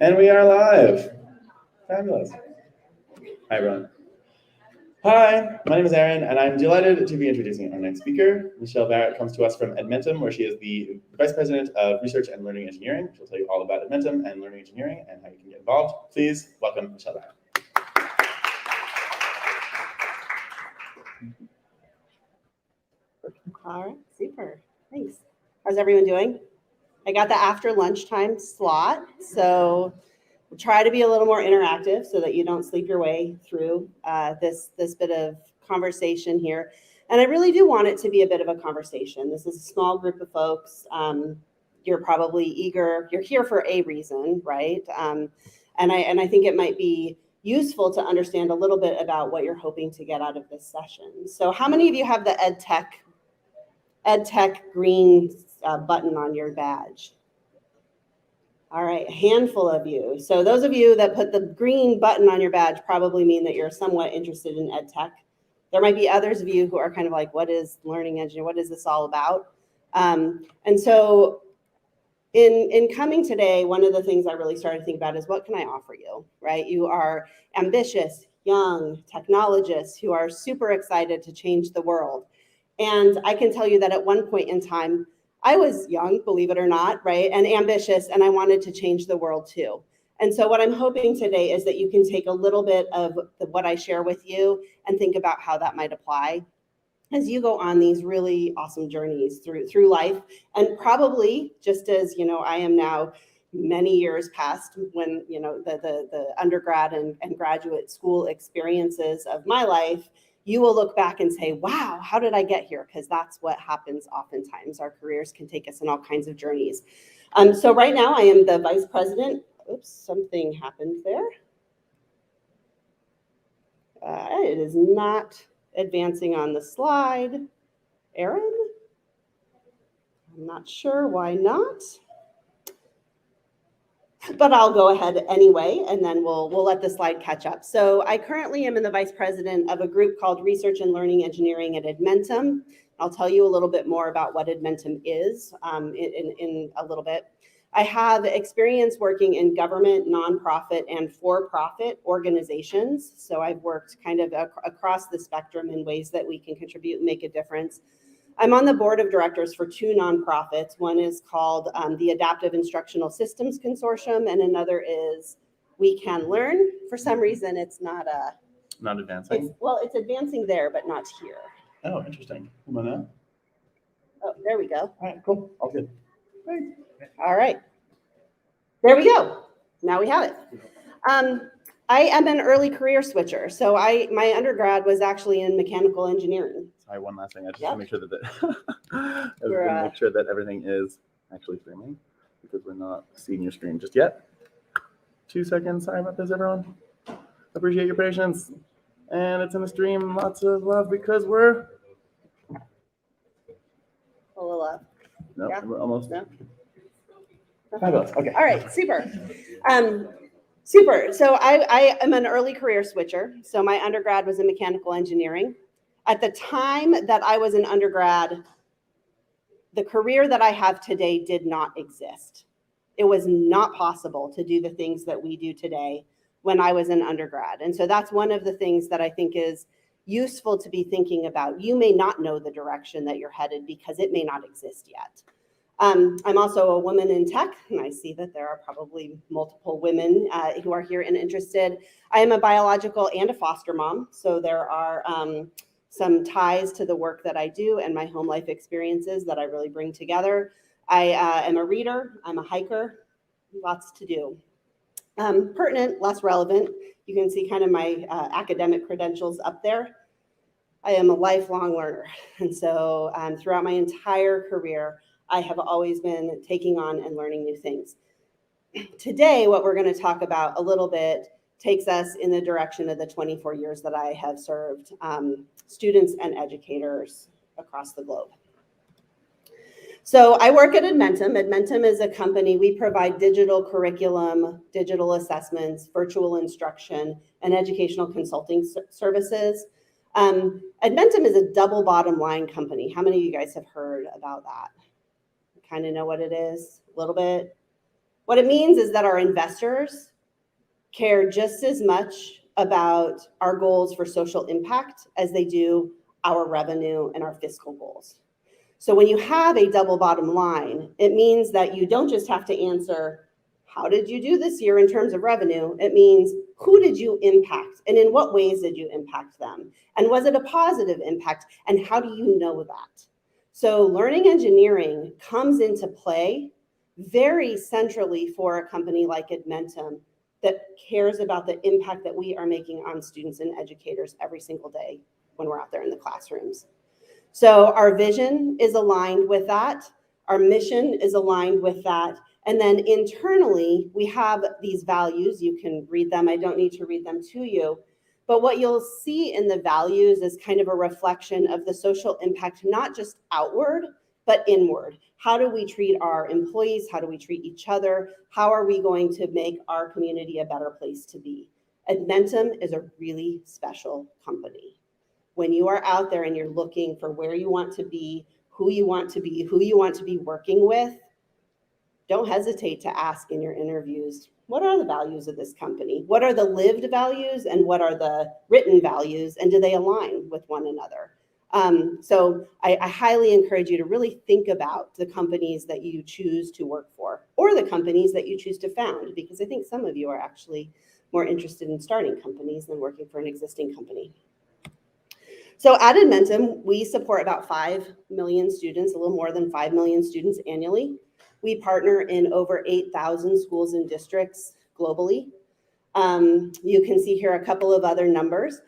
And we are live. Fabulous. Hi, everyone. Hi, my name is Aaron, and I'm delighted to be introducing our next speaker. Michelle Barrett comes to us from Edmentum, where she is the Vice President of Research and Learning Engineering. She'll tell you all about Edmentum and learning engineering and how you can get involved. Please welcome Michelle Barrett. All right, super. Thanks. How's everyone doing? I got the after lunchtime slot, so we'll try to be a little more interactive so that you don't sleep your way through this bit of conversation here. And I really do want it to be a bit of a conversation. This is a small group of folks. You're probably eager. You're here for a reason, right? And I think it might be useful to understand a little bit about what you're hoping to get out of this session. So how many of you have the EdTech green button on your badge? All right, a handful of you. So those of you that put the green button on your badge probably mean that you're somewhat interested in EdTech. There might be others of you who are kind of like, what is learning engineering? What is this all about? And so in coming today, one of the things I really started to think about is what can I offer you, right? You are ambitious, young technologists who are super excited to change the world. And I can tell you that at one point in time, I was young, believe it or not, right? And ambitious, and I wanted to change the world too. And so what I'm hoping today is that you can take a little bit of what I share with you and think about how that might apply as you go on these really awesome journeys through life. And probably just as, I am now many years past when, the undergrad and graduate school experiences of my life, you will look back and say, wow, how did I get here? Because that's what happens oftentimes. Our careers can take us in all kinds of journeys. So right now I am the vice president. Oops, something happened there. It is not advancing on the slide. Aaron? I'm not sure why not. But I'll go ahead anyway, and then we'll let the slide catch up. So I currently am in the vice president of a group called Research and Learning Engineering at Edmentum. I'll tell you a little bit more about what Edmentum is in a little bit. I have experience working in government, nonprofit, and for-profit organizations. So I've worked kind of across the spectrum in ways that we can contribute and make a difference. I'm on the board of directors for two nonprofits. One is called the Adaptive Instructional Systems Consortium, and another is We Can Learn. For some reason, it's not advancing. It's advancing there, but not here. Oh, interesting. Come on now. Oh, there we go. All right, cool. All good. Great. All right. There we go. Now we have it. I am an early career switcher. So my undergrad was actually in mechanical engineering. Sorry, one last thing. I just want to make sure that everything is actually streaming because we're not seeing your screen just yet. 2 seconds. Sorry about this, everyone. Appreciate your patience. And it's in the stream. Lots of love because we're a little up. No, yeah. We're almost. No. Fabulous. Okay. All right. Super. Super. So I am an early career switcher. So my undergrad was in mechanical engineering. At the time that I was an undergrad, the career that I have today did not exist. It was not possible to do the things that we do today when I was an undergrad. And so that's one of the things that I think is useful to be thinking about. You may not know the direction that you're headed because it may not exist yet. I'm also a woman in tech, and I see that there are probably multiple women who are here and interested. I am a biological and a foster mom, so there are some ties to the work that I do and my home life experiences that I really bring together. I am a reader, I'm a hiker, lots to do. Pertinent, less relevant, you can see kind of my academic credentials up there. I am a lifelong learner, and so throughout my entire career, I have always been taking on and learning new things. Today, what we're going to talk about a little bit takes us in the direction of the 24 years that I have served students and educators across the globe. So I work at Edmentum. Edmentum is a company. We provide digital curriculum, digital assessments, virtual instruction, and educational consulting services. Edmentum is a double bottom line company. How many of you guys have heard about that? Kind of know what it is a little bit? What it means is that our investors care just as much about our goals for social impact as they do our revenue and our fiscal goals. So when you have a double bottom line, it means that you don't just have to answer, how did you do this year in terms of revenue? It means, who did you impact? And in what ways did you impact them? And was it a positive impact? And how do you know that? So learning engineering comes into play very centrally for a company like Edmentum that cares about the impact that we are making on students and educators every single day when we're out there in the classrooms. So our vision is aligned with that. Our mission is aligned with that. And then internally, we have these values. You can read them. I don't need to read them to you. But what you'll see in the values is kind of a reflection of the social impact, not just outward, but inward. How do we treat our employees? How do we treat each other? How are we going to make our community a better place to be? Edmentum is a really special company. When you are out there and you're looking for where you want to be, who you want to be, who you want to be working with, don't hesitate to ask in your interviews, what are the values of this company? What are the lived values and what are the written values? And do they align with one another? So I highly encourage you to really think about the companies that you choose to work for or the companies that you choose to found, because I think some of you are actually more interested in starting companies than working for an existing company. So at Edmentum, we support about 5 million students, a little more than 5 million students annually. We partner in over 8,000 schools and districts globally. You can see here a couple of other numbers,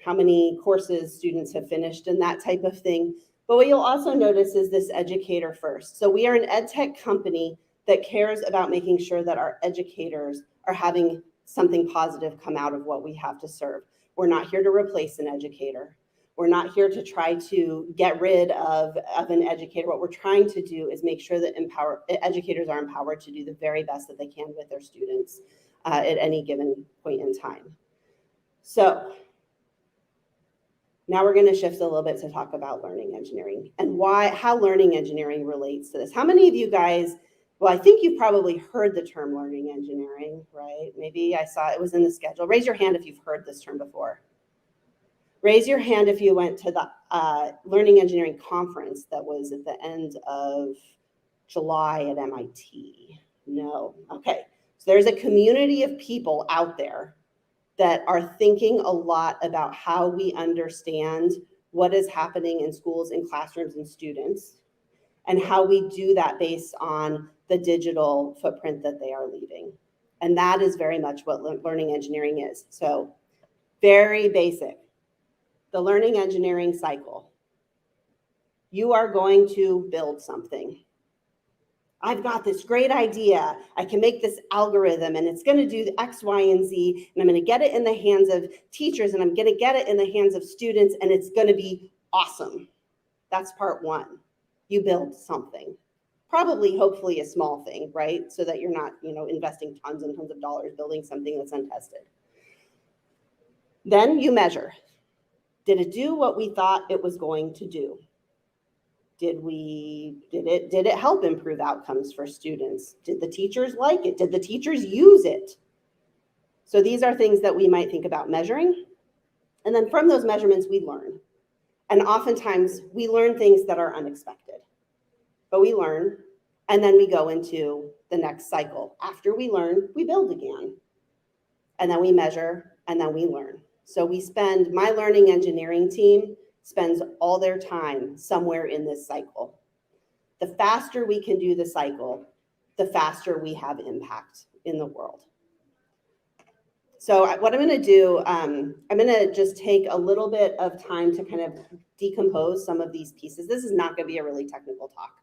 how many courses students have finished and that type of thing. But what you'll also notice is this educator first. So we are an ed tech company that cares about making sure that our educators are having something positive come out of what we have to serve. We're not here to replace an educator. We're not here to try to get rid of an educator. What we're trying to do is make sure that educators are empowered to do the very best that they can with their students at any given point in time. So now we're going to shift a little bit to talk about learning engineering and how learning engineering relates to this. How many of you guys, well, I think you've probably heard the term learning engineering, right? Maybe I saw it was in the schedule. Raise your hand if you've heard this term before. Raise your hand if you went to the Learning Engineering Conference that was at the end of July at MIT. No. Okay. So there's a community of people out there that are thinking a lot about how we understand what is happening in schools and classrooms and students, and how we do that based on the digital footprint that they are leaving. And that is very much what learning engineering is. So very basic. The learning engineering cycle. You are going to build something. I've got this great idea. I can make this algorithm and it's going to do X, Y, and Z. And I'm going to get it in the hands of teachers and I'm going to get it in the hands of students and it's going to be awesome. That's part one. You build something. Probably, hopefully a small thing, right? So that you're not, investing tons and tons of dollars building something that's untested. Then you measure. Did it do what we thought it was going to do? Did it help improve outcomes for students? Did the teachers like it? Did the teachers use it? So these are things that we might think about measuring. And then from those measurements, we learn. And oftentimes we learn things that are unexpected, but we learn and then we go into the next cycle. After we learn, we build again. And then we measure and then we learn. So my learning engineering team spends all their time somewhere in this cycle. The faster we can do the cycle, the faster we have impact in the world. So what I'm going to do, I'm going to just take a little bit of time to kind of decompose some of these pieces. This is not going to be a really technical talk.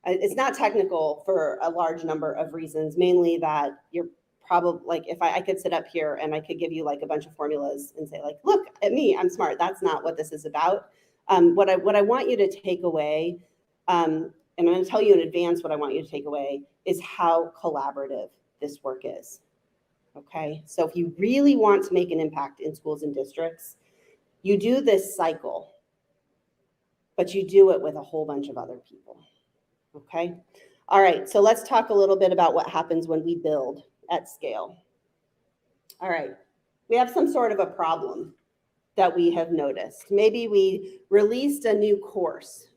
It's not technical for a large number of reasons, mainly that you're probably like, if I could sit up here and I could give you like a bunch of formulas and say like, look at me, I'm smart. That's not what this is about. What I want you to take away, and I'm going to tell you in advance what I want you to take away, is how collaborative this work is. Okay, so if you really want to make an impact in schools and districts, you do this cycle, but you do it with a whole bunch of other people. Okay, All right, so let's talk a little bit about what happens when we build at scale. All right, we have some sort of a problem that we have noticed. Maybe we released a new course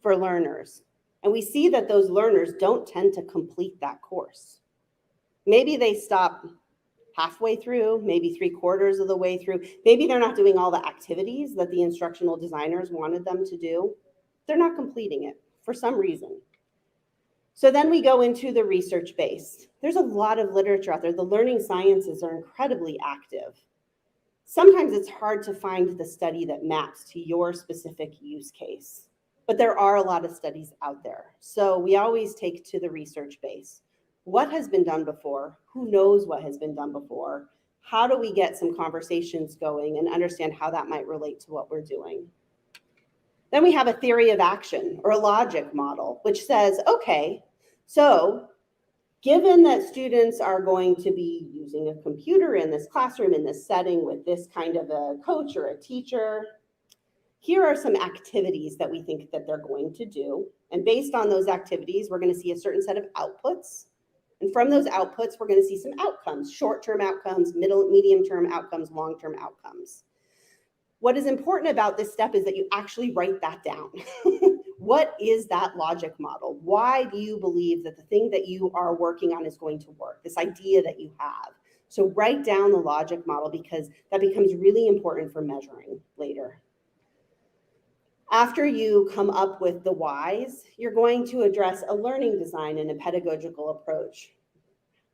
for learners, and we see that those learners don't tend to complete that course. Maybe they stop halfway through, maybe 3/4 of the way through. Maybe they're not doing all the activities that the instructional designers wanted them to do. They're not completing it for some reason. So then we go into the research base. There's a lot of literature out there. The learning sciences are incredibly active. Sometimes it's hard to find the study that maps to your specific use case, but there are a lot of studies out there. So we always take to the research base. What has been done before? Who knows what has been done before? How do we get some conversations going and understand how that might relate to what we're doing? Then we have a theory of action or a logic model, which says, okay, so given that students are going to be using a computer in this classroom, in this setting with this kind of a coach or a teacher, here are some activities that we think that they're going to do. And based on those activities, we're going to see a certain set of outputs. And from those outputs, we're going to see some outcomes, short-term outcomes, medium-term outcomes, long-term outcomes. What is important about this step is that you actually write that down. What is that logic model? Why do you believe that the thing that you are working on is going to work, this idea that you have? So write down the logic model because that becomes really important for measuring later. After you come up with the whys, you're going to address a learning design and a pedagogical approach.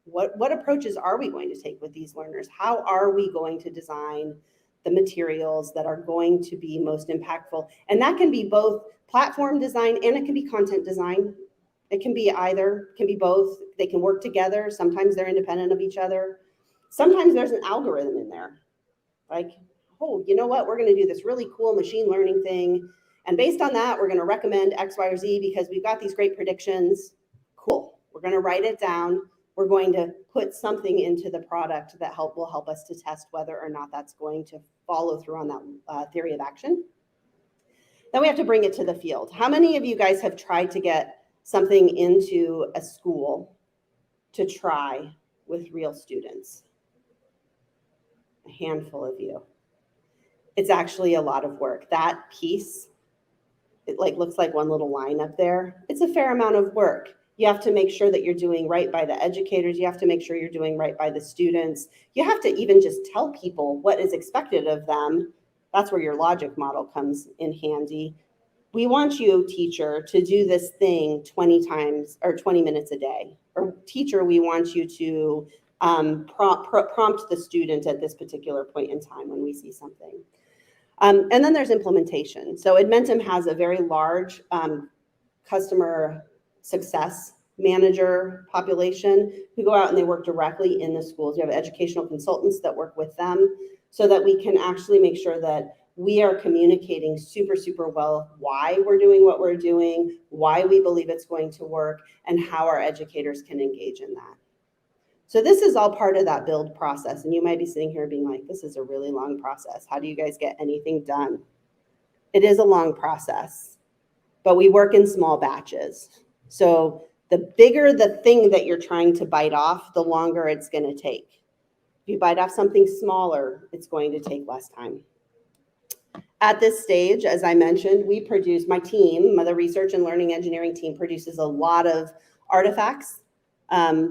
What approaches are we going to take with these learners? How are we going to design the materials that are going to be most impactful? And that can be both platform design and it can be content design. It can be either, it can be both. They can work together. Sometimes they're independent of each other. Sometimes there's an algorithm in there. Like, oh, you know what? We're going to do this really cool machine learning thing. And based on that, we're going to recommend X, Y, or Z because we've got these great predictions. Cool. We're going to write it down. We're going to put something into the product that will help us to test whether or not that's going to follow through on that theory of action. Then we have to bring it to the field. How many of you guys have tried to get something into a school to try with real students? A handful of you. It's actually a lot of work. That piece, it looks like one little line up there. It's a fair amount of work. You have to make sure that you're doing right by the educators. You have to make sure you're doing right by the students. You have to even just tell people what is expected of them. That's where your logic model comes in handy. We want you, teacher, to do this thing 20 times or 20 minutes a day. Or teacher, we want you to prompt the student at this particular point in time when we see something. And then there's implementation. So Edmentum has a very large customer success manager population who go out and they work directly in the schools. You have educational consultants that work with them so that we can actually make sure that we are communicating super, super well why we're doing what we're doing, why we believe it's going to work, and how our educators can engage in that. So this is all part of that build process. And you might be sitting here being like, this is a really long process. How do you guys get anything done? It is a long process, but we work in small batches. So the bigger the thing that you're trying to bite off, the longer it's going to take. If you bite off something smaller, it's going to take less time. At this stage, as I mentioned, we produce, my team, the research and learning engineering team produces a lot of artifacts.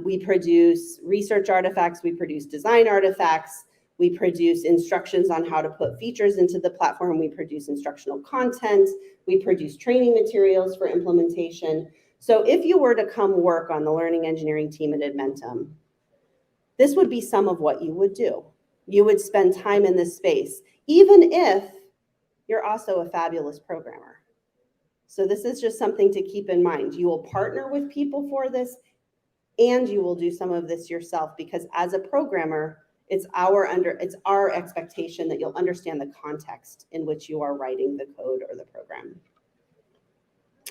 We produce research artifacts, we produce design artifacts, we produce instructions on how to put features into the platform, we produce instructional content, we produce training materials for implementation. So if you were to come work on the learning engineering team at Edmentum, this would be some of what you would do. You would spend time in this space, even if you're also a fabulous programmer. So this is just something to keep in mind. You will partner with people for this, and you will do some of this yourself, because as a programmer, it's our expectation that you'll understand the context in which you are writing the code or the program.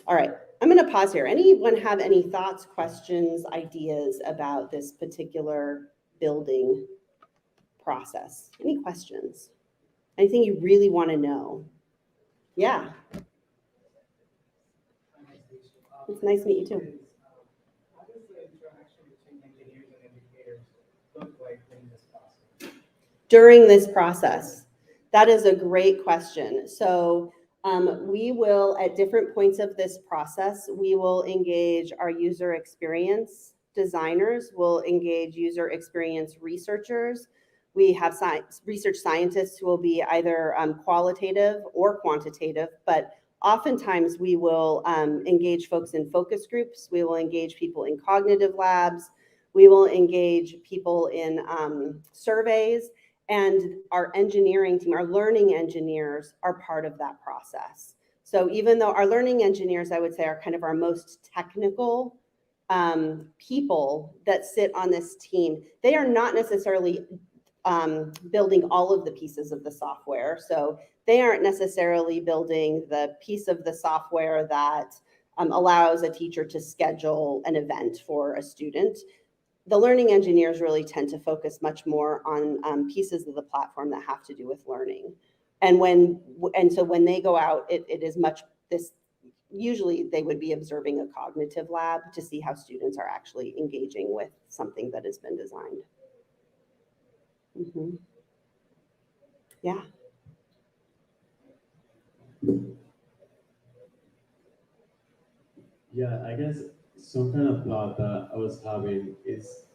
All right, I'm going to pause here. Anyone have any thoughts, questions, ideas about this particular building process? Any questions? Anything you really want to know? Yeah. It's nice to meet you too. during this process? That is a great question. So we will, at different points of this process, we will engage our user experience designers, we'll engage user experience researchers. We have research scientists who will be either qualitative or quantitative, but oftentimes we will engage folks in focus groups. We will engage people in cognitive labs. We will engage people in surveys, and our engineering team, our learning engineers, are part of that process. So even though our learning engineers, I would say, are kind of our most technical people that sit on this team, they are not necessarily building all of the pieces of the software. So they aren't necessarily building the piece of the software that allows a teacher to schedule an event for a student. The learning engineers really tend to focus much more on pieces of the platform that have to do with learning. And so when they go out, it is much this. Usually they would be observing a cognitive lab to see how students are actually engaging with something that has been designed. Mm-hmm. Yeah. Yeah, I guess some kind of thought that I was having is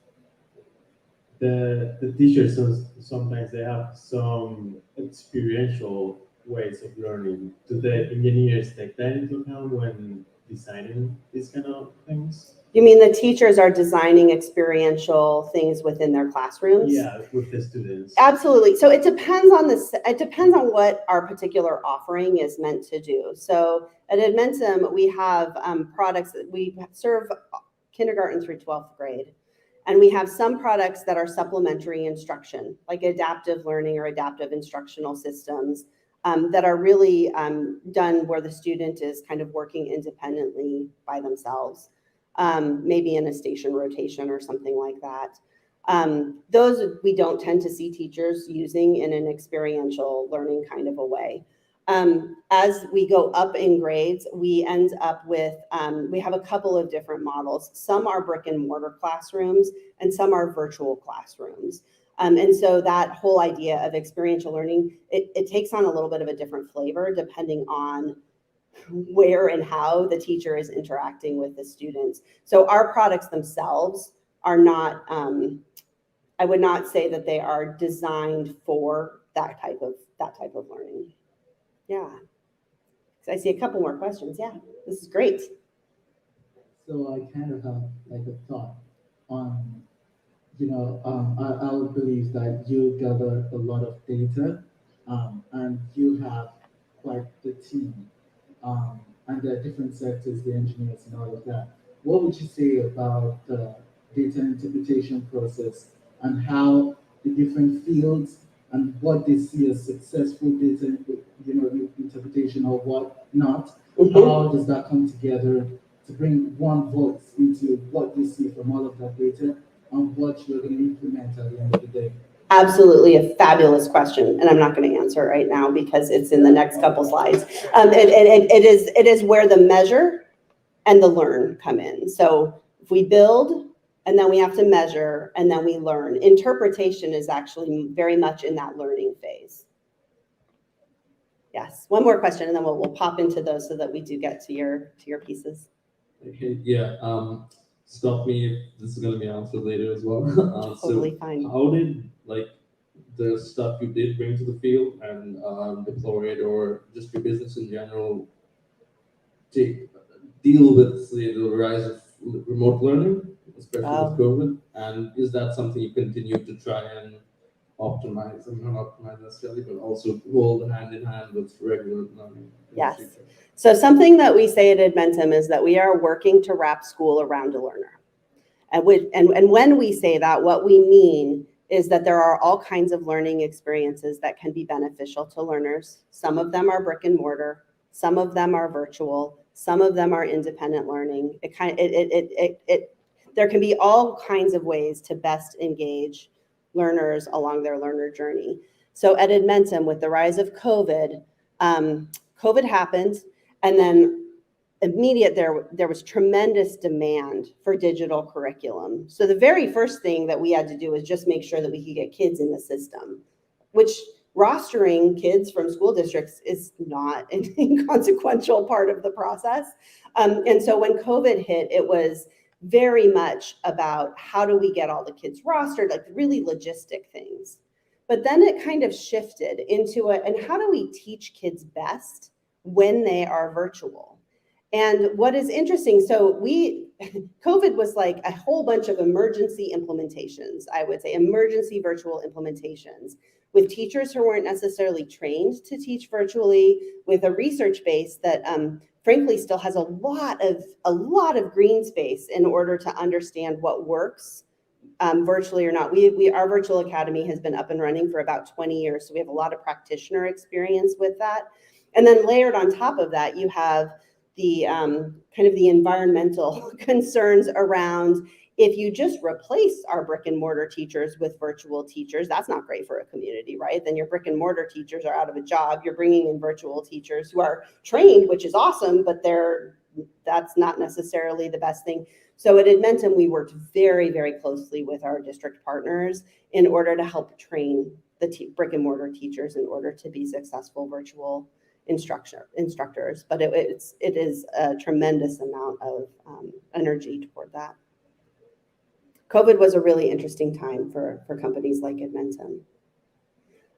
the teachers sometimes they have some experiential ways of learning. Do the engineers take that into account when designing these kind of things? You mean the teachers are designing experiential things within their classrooms? Yeah, with the students. Absolutely. So it depends on this. It depends on what our particular offering is meant to do. So at Edmentum, we have products that we serve kindergarten through 12th grade. And we have some products that are supplementary instruction, like adaptive learning or adaptive instructional systems that are really done where the student is kind of working independently by themselves, maybe in a station rotation or something like that. Those we don't tend to see teachers using in an experiential learning kind of a way. As we go up in grades, we end up with, we have a couple of different models. Some are brick and mortar classrooms and some are virtual classrooms. And so that whole idea of experiential learning, it takes on a little bit of a different flavor depending on where and how the teacher is interacting with the students. So our products themselves are not, I would not say that they are designed for that type of learning. Yeah. So I see a couple more questions. Yeah, this is great. So I kind of have like a thought on, I would believe that you gather a lot of data and you have quite the team and there are different sectors, the engineers and all of that. What would you say about the data interpretation process and how the different fields and what they see as successful data, interpretation or what not? How does that come together to bring one voice into what you see from all of that data and what you're going to implement at the end of the day? Absolutely a fabulous question, and I'm not going to answer it right now because it's in the next couple slides. It is where the measure and the learn come in. So if we build, and then we have to measure, and then we learn. Interpretation is actually very much in that learning phase. Yes, one more question, and then we'll pop into those so that we do get to your pieces. Okay, yeah. Stop me if this is going to be answered later as well. Totally so fine. How did the stuff you did bring to the field and deploy it, or just your business in general, deal with the rise of remote learning, especially with COVID? And is that something you continue to try and optimize? I mean, not optimize necessarily, but also hold hand in hand with regular learning. Yes. So something that we say at Edmentum is that we are working to wrap school around a learner. And when we say that, what we mean is that there are all kinds of learning experiences that can be beneficial to learners. Some of them are brick and mortar, some of them are virtual, some of them are independent learning. There can be all kinds of ways to best engage learners along their learner journey. So at Edmentum, with the rise of COVID, COVID happened, and then there was tremendous demand for digital curriculum. So the very first thing that we had to do was just make sure that we could get kids in the system. which rostering kids from school districts is not an inconsequential part of the process. And so when COVID hit, it was very much about how do we get all the kids rostered, like really logistic things. But then it kind of shifted into and how do we teach kids best when they are virtual? And what is interesting, so COVID was like a whole bunch of emergency implementations, I would say, emergency virtual implementations with teachers who weren't necessarily trained to teach virtually, with a research base that frankly still has a lot of green space in order to understand what works virtually or not. Our virtual academy has been up and running for about 20 years, so we have a lot of practitioner experience with that. And then layered on top of that, you have the kind of the environmental concerns around, if you just replace our brick and mortar teachers with virtual teachers, that's not great for a community, right? Then your brick and mortar teachers are out of a job. You're bringing in virtual teachers who are trained, which is awesome, but that's not necessarily the best thing. So at Edmentum, we worked very, very closely with our district partners in order to help train the brick and mortar teachers in order to be successful virtual instructors. But it is a tremendous amount of energy toward that. COVID was a really interesting time for companies like Edmentum.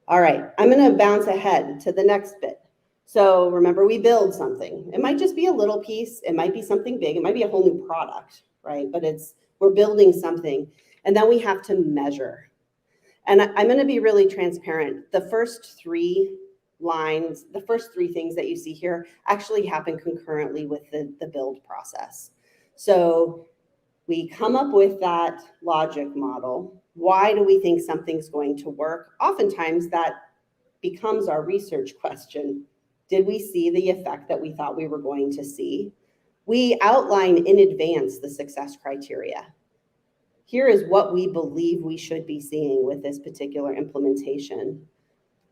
All right, I'm going to bounce ahead to the next bit. So remember, we build something. It might just be a little piece. It might be something big. It might be a whole new product, right? But we're building something. And then we have to measure. And I'm going to be really transparent. The first three lines, the first three things that you see here actually happen concurrently with the build process. So we come up with that logic model. Why do we think something's going to work? Oftentimes that becomes our research question. Did we see the effect that we thought we were going to see? We outline in advance the success criteria. Here is what we believe we should be seeing with this particular implementation.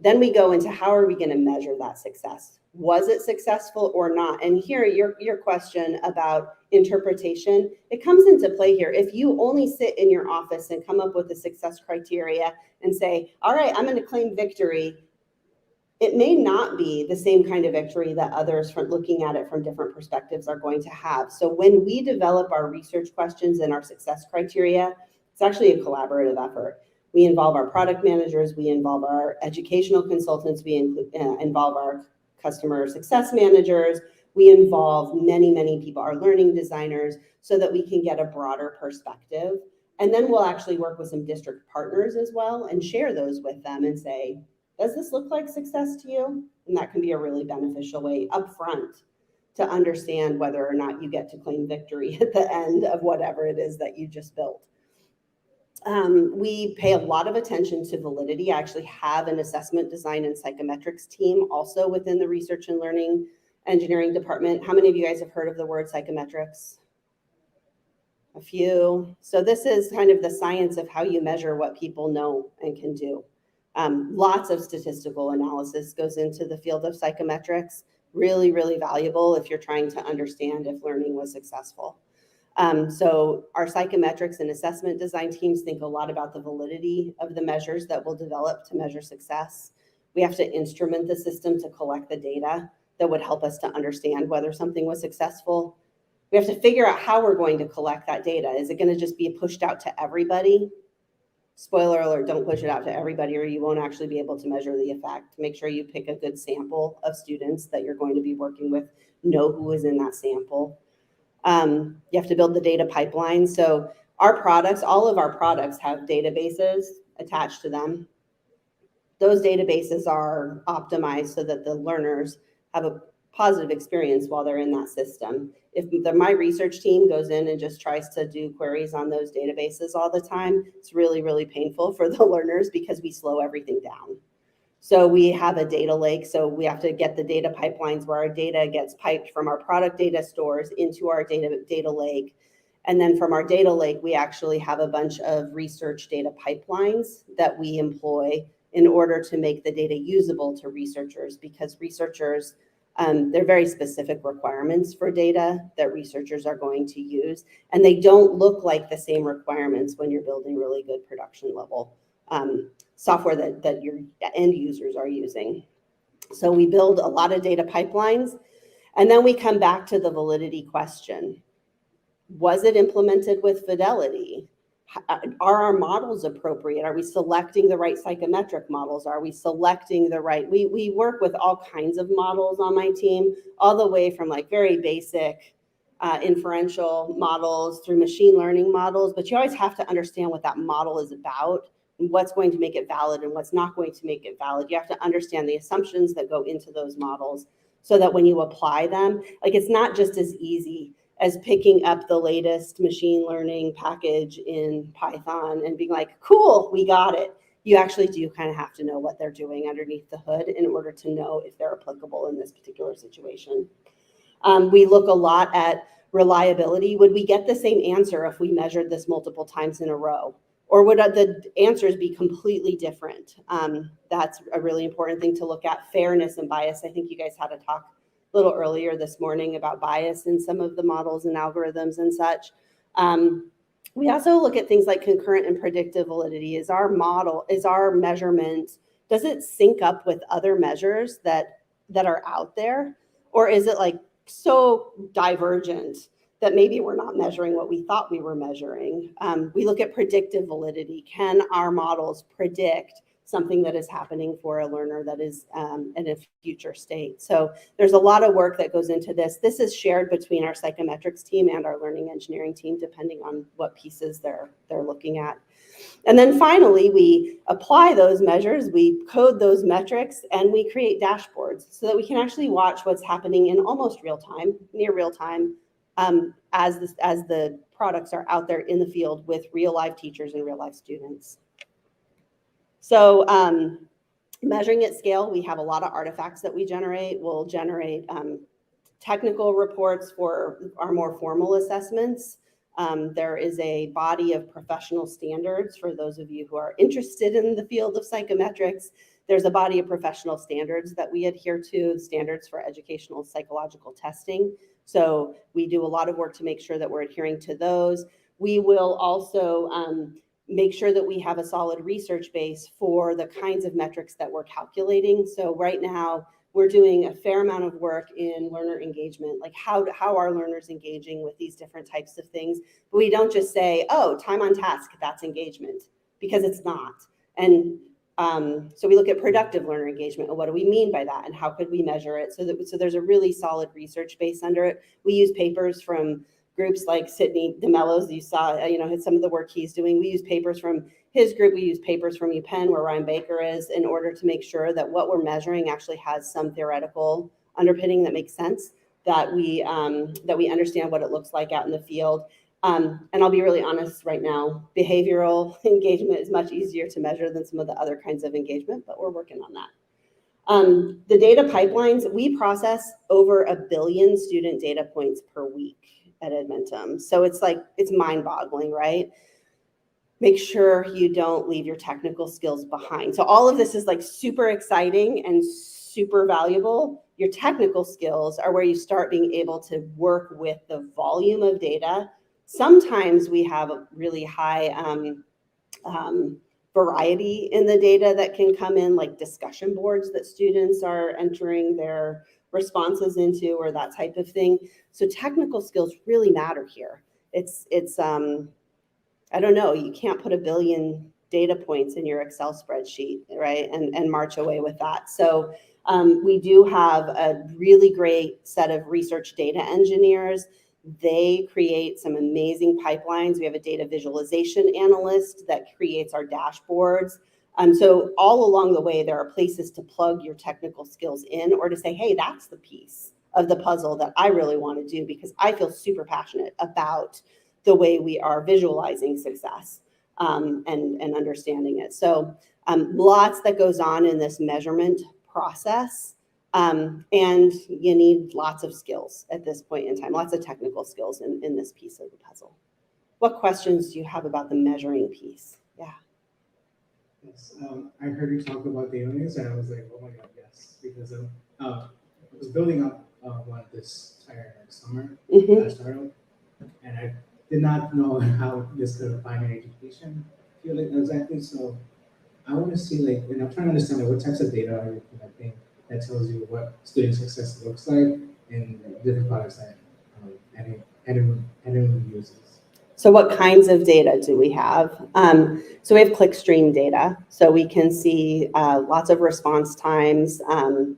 Then we go into how are we going to measure that success? Was it successful or not? And here, your question about interpretation, it comes into play here. If you only sit in your office and come up with a success criteria and say, all right, I'm going to claim victory, it may not be the same kind of victory that others from looking at it from different perspectives are going to have. So when we develop our research questions and our success criteria, it's actually a collaborative effort. We involve our product managers, we involve our educational consultants, we involve our customer success managers, we involve many, many people, our learning designers, so that we can get a broader perspective. And then we'll actually work with some district partners as well and share those with them and say, does this look like success to you? And that can be a really beneficial way upfront to understand whether or not you get to claim victory at the end of whatever it is that you just built. We pay a lot of attention to validity. I actually have an assessment design and psychometrics team also within the research and learning engineering department. How many of you guys have heard of the word psychometrics? A few. So this is kind of the science of how you measure what people know and can do. Lots of statistical analysis goes into the field of psychometrics. Really, really valuable if you're trying to understand if learning was successful. So our psychometrics and assessment design teams think a lot about the validity of the measures that we'll develop to measure success. We have to instrument the system to collect the data that would help us to understand whether something was successful. We have to figure out how we're going to collect that data. Is it going to just be pushed out to everybody? Spoiler alert, don't push it out to everybody or you won't actually be able to measure the effect. Make sure you pick a good sample of students that you're going to be working with, know who is in that sample. You have to build the data pipeline. So our products, all of our products have databases attached to them. Those databases are optimized so that the learners have a positive experience while they're in that system. If my research team goes in and just tries to do queries on those databases all the time, it's really, really painful for the learners because we slow everything down. So we have a data lake. So we have to get the data pipelines where our data gets piped from our product data stores into our data lake. And then from our data lake, we actually have a bunch of research data pipelines that we employ in order to make the data usable to researchers, because researchers, there are very specific requirements for data that researchers are going to use, and they don't look like the same requirements when you're building really good production level software that your end users are using. So we build a lot of data pipelines, and then we come back to the validity question. Was it implemented with fidelity? Are our models appropriate? Are we selecting the right psychometric models? Are we selecting the right, we work with all kinds of models on my team, all the way from like very basic inferential models through machine learning models, but you always have to understand what that model is about and what's going to make it valid and what's not going to make it valid. You have to understand the assumptions that go into those models so that when you apply them, like it's not just as easy as picking up the latest machine learning package in Python and being like, cool, we got it. You actually do kind of have to know what they're doing underneath the hood in order to know if they're applicable in this particular situation. We look a lot at reliability. Would we get the same answer if we measured this multiple times in a row? Or would the answers be completely different? That's a really important thing to look at. Fairness and bias. I think you guys had a talk a little earlier this morning about bias in some of the models and algorithms and such. We also look at things like concurrent and predictive validity. Is our measurement, does it sync up with other measures that are out there? Or is it like so divergent that maybe we're not measuring what we thought we were measuring? We look at predictive validity. Can our models predict something that is happening for a learner that is in a future state? So there's a lot of work that goes into this. This is shared between our psychometrics team and our learning engineering team, depending on what pieces they're looking at. And then finally, we apply those measures, we code those metrics, and we create dashboards so that we can actually watch what's happening in almost real time, near real time, as the products are out there in the field with real life teachers and real life students. So measuring at scale, we have a lot of artifacts that we generate. We'll generate technical reports for our more formal assessments. There is a body of professional standards for those of you who are interested in the field of psychometrics. There's a body of professional standards that we adhere to, standards for educational psychological testing. So we do a lot of work to make sure that we're adhering to those. We will also make sure that we have a solid research base for the kinds of metrics that we're calculating. So right now, we're doing a fair amount of work in learner engagement, like how are learners engaging with these different types of things. But we don't just say, oh, time on task, that's engagement, because it's not. And so we look at productive learner engagement, and what do we mean by that, and how could we measure it? So there's a really solid research base under it. We use papers from groups like Sidney DeMello's, you saw, some of the work he's doing. We use papers from his group. We use papers from UPenn, where Ryan Baker is, in order to make sure that what we're measuring actually has some theoretical underpinning that makes sense, that we understand what it looks like out in the field. And I'll be really honest right now, behavioral engagement is much easier to measure than some of the other kinds of engagement, but we're working on that. The data pipelines, we process over 1 billion student data points per week at Edmentum. So it's mind-boggling, right? Make sure you don't leave your technical skills behind. So all of this is like super exciting and super valuable. Your technical skills are where you start being able to work with the volume of data. Sometimes we have a really high variety in the data that can come in, like discussion boards that students are entering their responses into, or that type of thing. So technical skills really matter here. It's I don't know, you can't put 1 billion data points in your Excel spreadsheet, right? And march away with that. So we do have a really great set of research data engineers. They create some amazing pipelines. We have a data visualization analyst that creates our dashboards. So all along the way, there are places to plug your technical skills in, or to say, hey, that's the piece of the puzzle that I really want to do, because I feel super passionate about the way we are visualizing success and understanding it. So lots that goes on in this measurement process. And you need lots of skills at this point in time, lots of technical skills in this piece of the puzzle. What questions do you have about the measuring piece? Yeah. Yes, I heard you talk about the aliens, and I was like, oh my God, yes, because I was building up one this entire summer, startup, and I did not know how this could apply in education field exactly. So I want to see like, and I'm trying to understand like what types of data are you collecting that tells you what student success looks like in different products that anyone uses. So what kinds of data do we have? So we have clickstream data. So we can see lots of response times.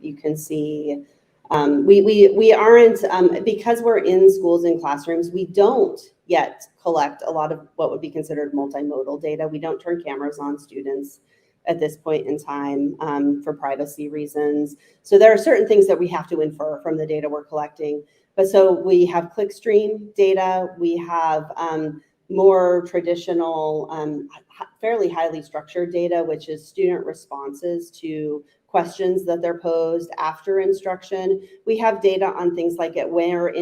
You can see, we aren't, because we're in schools and classrooms, we don't yet collect a lot of what would be considered multimodal data. We don't turn cameras on students at this point in time for privacy reasons. So there are certain things that we have to infer from the data we're collecting. But so we have clickstream data, we have more traditional, fairly highly structured data, which is student responses to questions that they're posed after instruction. We have data on things like where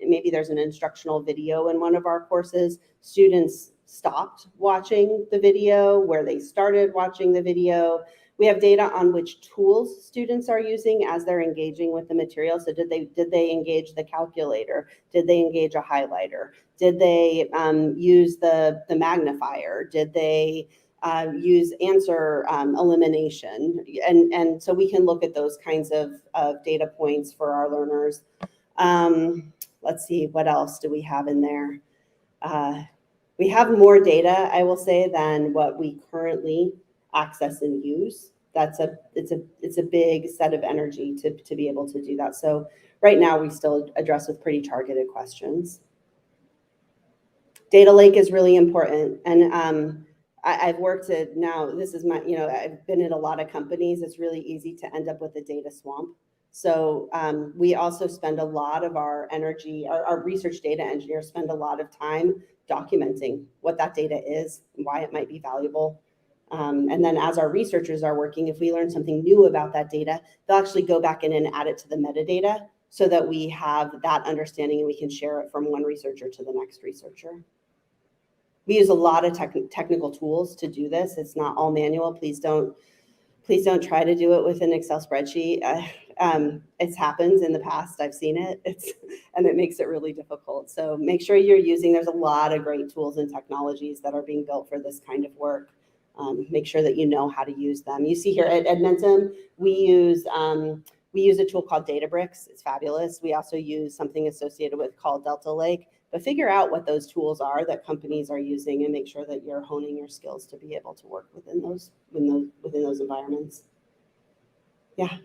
maybe there's an instructional video in one of our courses, students stopped watching the video, where they started watching the video. We have data on which tools students are using as they're engaging with the material. So did they engage the calculator? Did they engage a highlighter? Did they use the magnifier? Did they use answer elimination? And so we can look at those kinds of data points for our learners. Let's see, what else do we have in there? We have more data, I will say, than what we currently access and use. It's a big set of energy to be able to do that. So right now we still address with pretty targeted questions. Data lake is really important. And I've worked at now, this is my, I've been at a lot of companies. It's really easy to end up with a data swamp. So we also spend a lot of our energy, our research data engineers spend a lot of time documenting what that data is and why it might be valuable. And then as our researchers are working, if we learn something new about that data, they'll actually go back in and add it to the metadata so that we have that understanding and we can share it from one researcher to the next researcher. We use a lot of technical tools to do this. It's not all manual. Please don't try to do it with an Excel spreadsheet. It's happened in the past. I've seen it. And it makes it really difficult. So make sure you're using, there's a lot of great tools and technologies that are being built for this kind of work. Make sure that you know how to use them. You see here at Edmentum, we use a tool called Databricks. It's fabulous. We also use something associated with called Delta Lake. But figure out what those tools are that companies are using and make sure that you're honing your skills to be able to work within those environments. Yeah.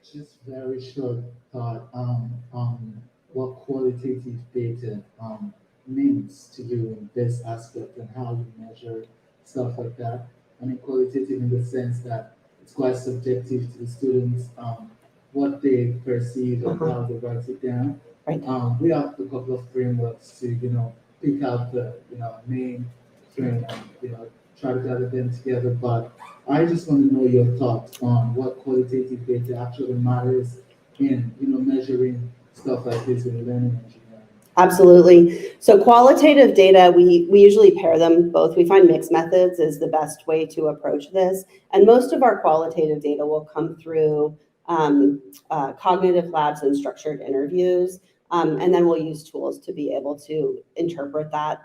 Just very short thought on what qualitative data means to you in this aspect and how you measure stuff like that. I mean, qualitative in the sense that it's quite subjective to the students, what they perceive and how they write it down. Right. We have a couple of frameworks to, pick out the, main frame and, try to gather them together. But I just want to know your thoughts on what qualitative data actually matters in, measuring stuff like this in learning engineering. Absolutely. So qualitative data, we usually pair them both. We find mixed methods is the best way to approach this. And most of our qualitative data will come through cognitive labs and structured interviews. And then we'll use tools to be able to interpret that.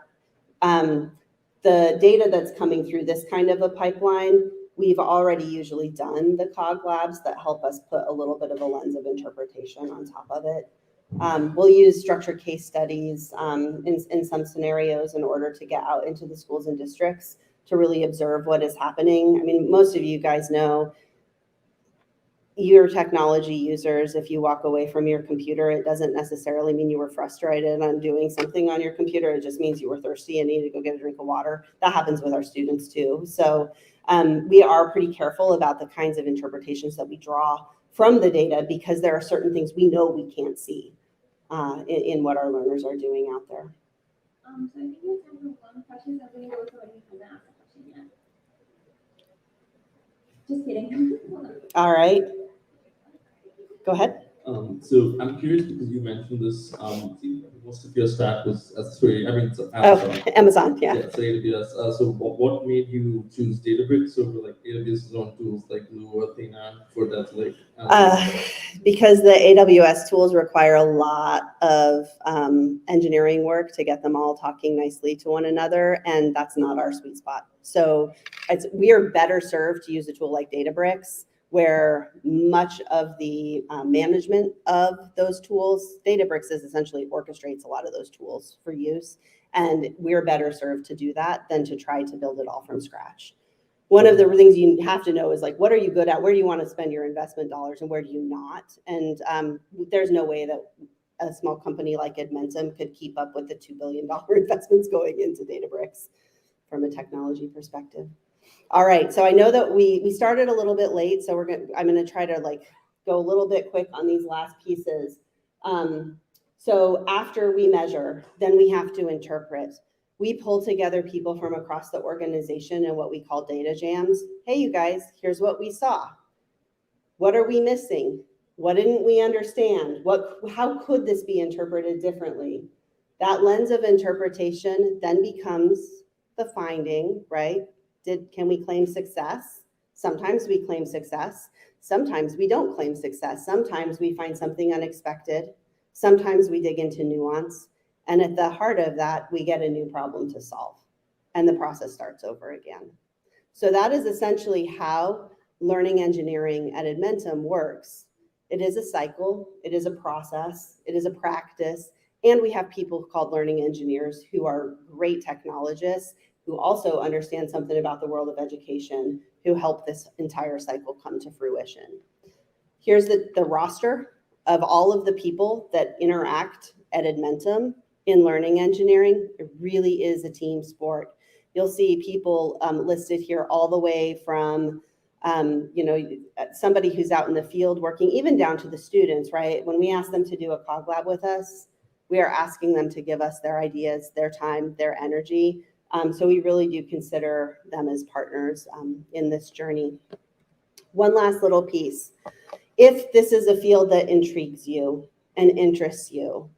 The data that's coming through this kind of a pipeline, we've already usually done the cog labs that help us put a little bit of a lens of interpretation on top of it. We'll use structured case studies in some scenarios in order to get out into the schools and districts to really observe what is happening. I mean, most of you guys know, you're technology users. If you walk away from your computer, it doesn't necessarily mean you were frustrated on doing something on your computer. It just means you were thirsty and needed to go get a drink of water. That happens with our students too. So we are pretty careful about the kinds of interpretations that we draw from the data because there are certain things we know we can't see in what our learners are doing out there. So I think we have time for one question. I think also hasn't asked a question yet. Just kidding. All right. Go ahead. So I'm curious because you mentioned this. Most of your stack was S3. I mean, so Oh, Amazon. Amazon, yeah. Yeah, so AWS. So what made you choose Databricks over like AWS's own tools like Glue or Athena for that like? Because the AWS tools require a lot of engineering work to get them all talking nicely to one another, and that's not our sweet spot. So we are better served to use a tool like Databricks, where much of the management of those tools, Databricks is essentially orchestrates a lot of those tools for use, and we're better served to do that than to try to build it all from scratch. One of the things you have to know is like, what are you good at? Where do you want to spend your investment dollars and where do you not? And there's no way that a small company like Edmentum could keep up with the $2 billion investments going into Databricks from a technology perspective. All right, so I know that we started a little bit late, so I'm gonna try to like go a little bit quick on these last pieces. So after we measure, then we have to interpret. We pull together people from across the organization in what we call data jams. Hey, you guys, here's what we saw. What are we missing? What didn't we understand? How could this be interpreted differently? That lens of interpretation then becomes the finding, right? Can we claim success? Sometimes we claim success. Sometimes we don't claim success. Sometimes we find something unexpected. Sometimes we dig into nuance. And at the heart of that, we get a new problem to solve. And the process starts over again. So that is essentially how learning engineering at Edmentum works. It is a cycle. It is a process. It is a practice. And we have people called learning engineers who are great technologists, who also understand something about the world of education, who help this entire cycle come to fruition. Here's the roster of all of the people that interact at Edmentum in learning engineering. It really is a team sport. You'll see people listed here all the way from somebody who's out in the field working, even down to the students, right? When we ask them to do a COG lab with us, we are asking them to give us their ideas, their time, their energy. So we really do consider them as partners in this journey. One last little piece. If this is a field that intrigues you and interests you,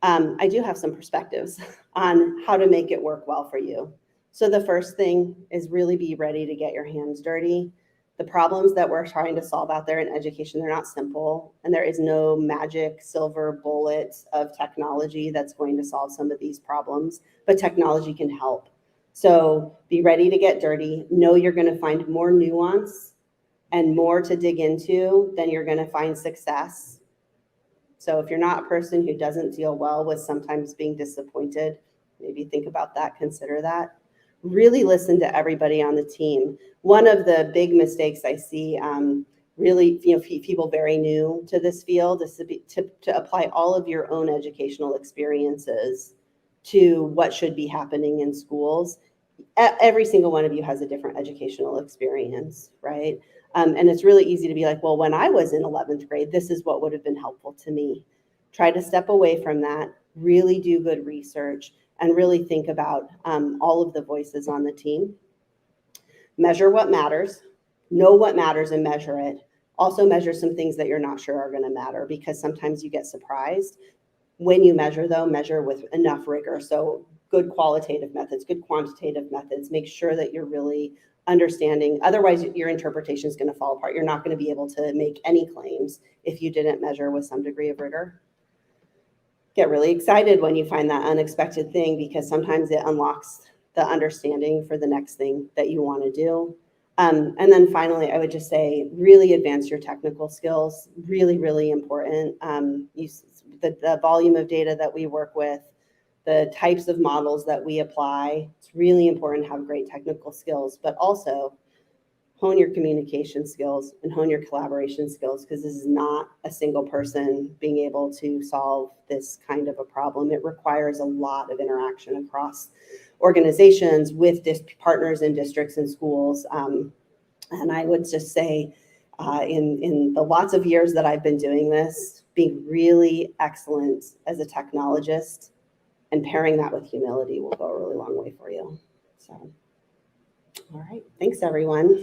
I do have some perspectives on how to make it work well for you. So the first thing is really be ready to get your hands dirty. The problems that we're trying to solve out there in education, they're not simple, and there is no magic silver bullet of technology that's going to solve some of these problems, but technology can help. So be ready to get dirty. Know you're going to find more nuance and more to dig into than you're going to find success. So if you're not a person who doesn't deal well with sometimes being disappointed, maybe think about that, consider that. Really listen to everybody on the team. One of the big mistakes I see, really, people very new to this field, is to apply all of your own educational experiences to what should be happening in schools. Every single one of you has a different educational experience, right? And it's really easy to be like, well, when I was in 11th grade, this is what would have been helpful to me. Try to step away from that, really do good research, and really think about all of the voices on the team. Measure what matters, know what matters and measure it. Also measure some things that you're not sure are going to matter, because sometimes you get surprised. When you measure, though, measure with enough rigor. So good qualitative methods, good quantitative methods. Make sure that you're really understanding. Otherwise, your interpretation is going to fall apart. You're not going to be able to make any claims if you didn't measure with some degree of rigor. Get really excited when you find that unexpected thing, because sometimes it unlocks the understanding for the next thing that you want to do. And then finally, I would just say, really advance your technical skills. Really, really important. The volume of data that we work with, the types of models that we apply, it's really important to have great technical skills, but also hone your communication skills and hone your collaboration skills, because this is not a single person being able to solve this kind of a problem. It requires a lot of interaction across organizations with partners in districts and schools. And I would just say, in the lots of years that I've been doing this, being really excellent as a technologist and pairing that with humility will go a really long way for you. So, all right, thanks everyone.